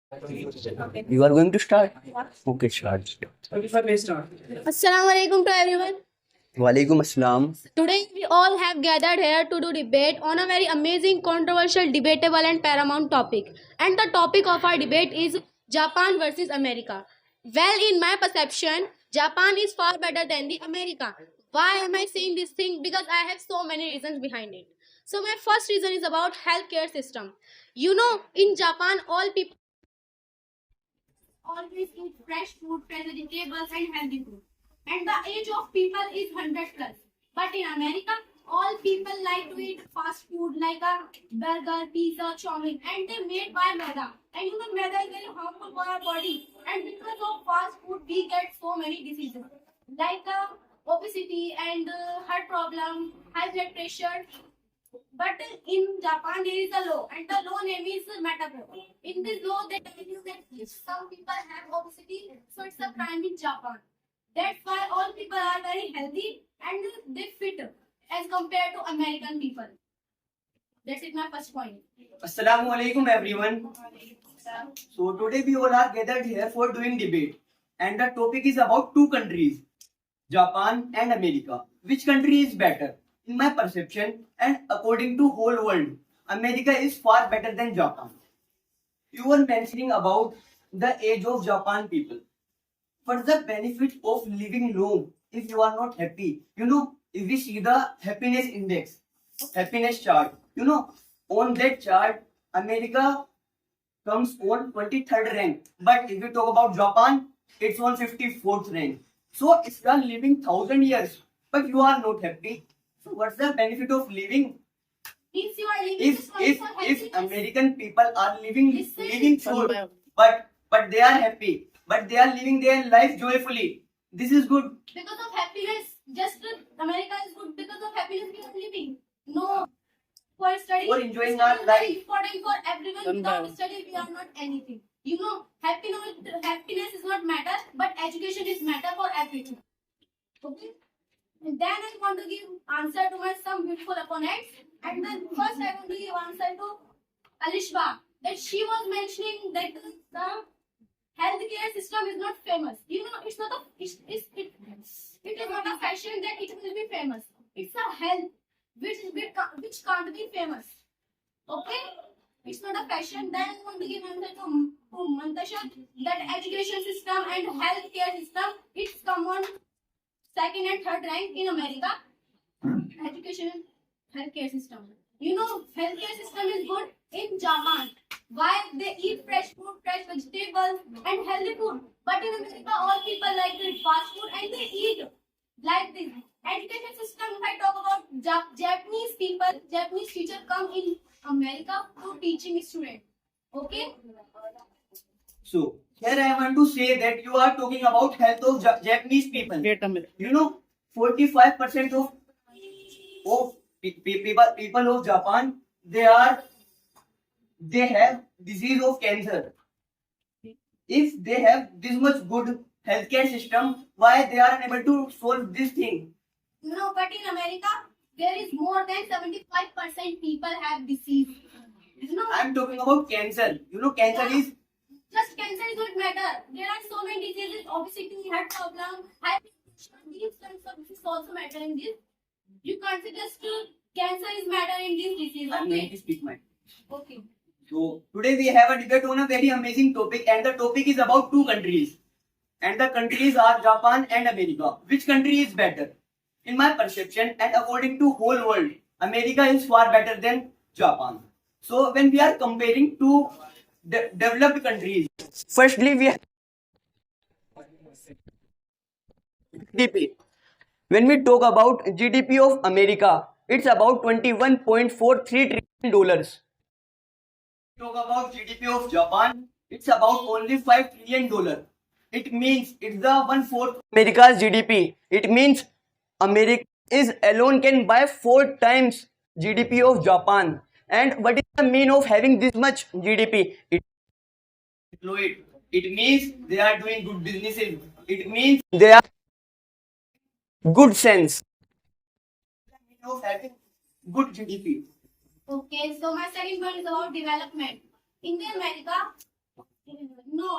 You are going to start? Okay, start. Assalamu alaikum to everyone. Walaikum assalam. Today we all have gathered here to do debate on a very amazing, controversial, debatable and paramount topic. And the topic of our debate is Japan versus America. Well, in my perception, Japan is far better than the America. Why am I saying this thing? Because I have so many reasons behind it. So my first reason is about healthcare system. You know, in Japan, all people always eat fresh food, fresh vegetables, and healthy food. And the age of people is 100 plus. But in America, all people like to eat fast food like a burger, pizza, chow-mein, and they made by maida. And you know, maida is very harmful for our body. And because of fast food, we get so many diseases like obesity and heart problem, high blood pressure. But in Japan, there is a law, and the law name is Metapro. In this law, they tell you that if some people have obesity, so it's a crime in Japan. That's why all people are very healthy and they fit as compared to American people. That's it, my first point. Assalamu alaikum everyone. So today we all are gathered here for doing debate and the topic is about two countries, Japan and America. Which country is better? In my perception and according to whole world, America is far better than Japan. You were mentioning about the age of Japan people. What's the benefit of living long if you are not happy? If we see the happiness index, happiness chart, on that chart, America comes on 23rd rank. But if we talk about Japan, it's on 54th rank. So if you are living 1000 years, but you are not happy, so what's the benefit of living? If you are living If American people are living full, Listen. but they are happy, but they are living their life joyfully. This is good. Because of happiness, just America is good. Because of happiness, we are living. No, for study, For enjoying study our is very life. important for everyone. Without study, we are not anything. You know, happiness is not matter, but education is matter for everything. Okay. And then I want to give answer to my some beautiful opponents. And then first I want to give answer to Alishba. That she was mentioning that the healthcare system is not famous. You know, it's not a it is not a fashion that it will be famous. It's a health which can't be famous. Okay? It's not a fashion. Then I want to give answer to Mantasha that education system and healthcare system it's come on second and third rank in America. Education and healthcare system. You know, healthcare system is good in Japan. Why they eat fresh food, fresh vegetables, and healthy food. But in America, all people like to eat fast food and they eat like this. Education system, if I talk about Japanese people, Japanese teacher come in America to teaching students. Okay? So here I want to say that you are talking about health of Japanese people. Wait a minute. 45% of people of Japan they have disease of cancer. If they have this much good healthcare system, why they are unable to solve this thing? No, but in America, there is more than 75% people have disease. You know, I'm talking about cancer. Cancer is just cancer is not matter. There are so many diseases, obesity, heart problem, high blood pressure, these kinds of diseases also matter in this. You can't say just cancer is matter in this disease. I'm going Okay. to speak my. Okay. So today we have a debate on a very amazing topic, and the topic is about two countries, and the countries are Japan and America. Which country is better? In my perception, and according to whole world, America is far better than Japan. So when we are comparing two developed countries, firstly we have GDP. When we talk about GDP of America, it's about $21.43 trillion. Talk about GDP of Japan, it's about only $5 trillion. It means it's the 1/4 America's GDP. It means America is alone can buy 4 times GDP of Japan. And what is the mean of having this much GDP? It means they are doing good businesses. It means they are good sense. The mean of having good GDP. Okay, so my second point is about development. In America,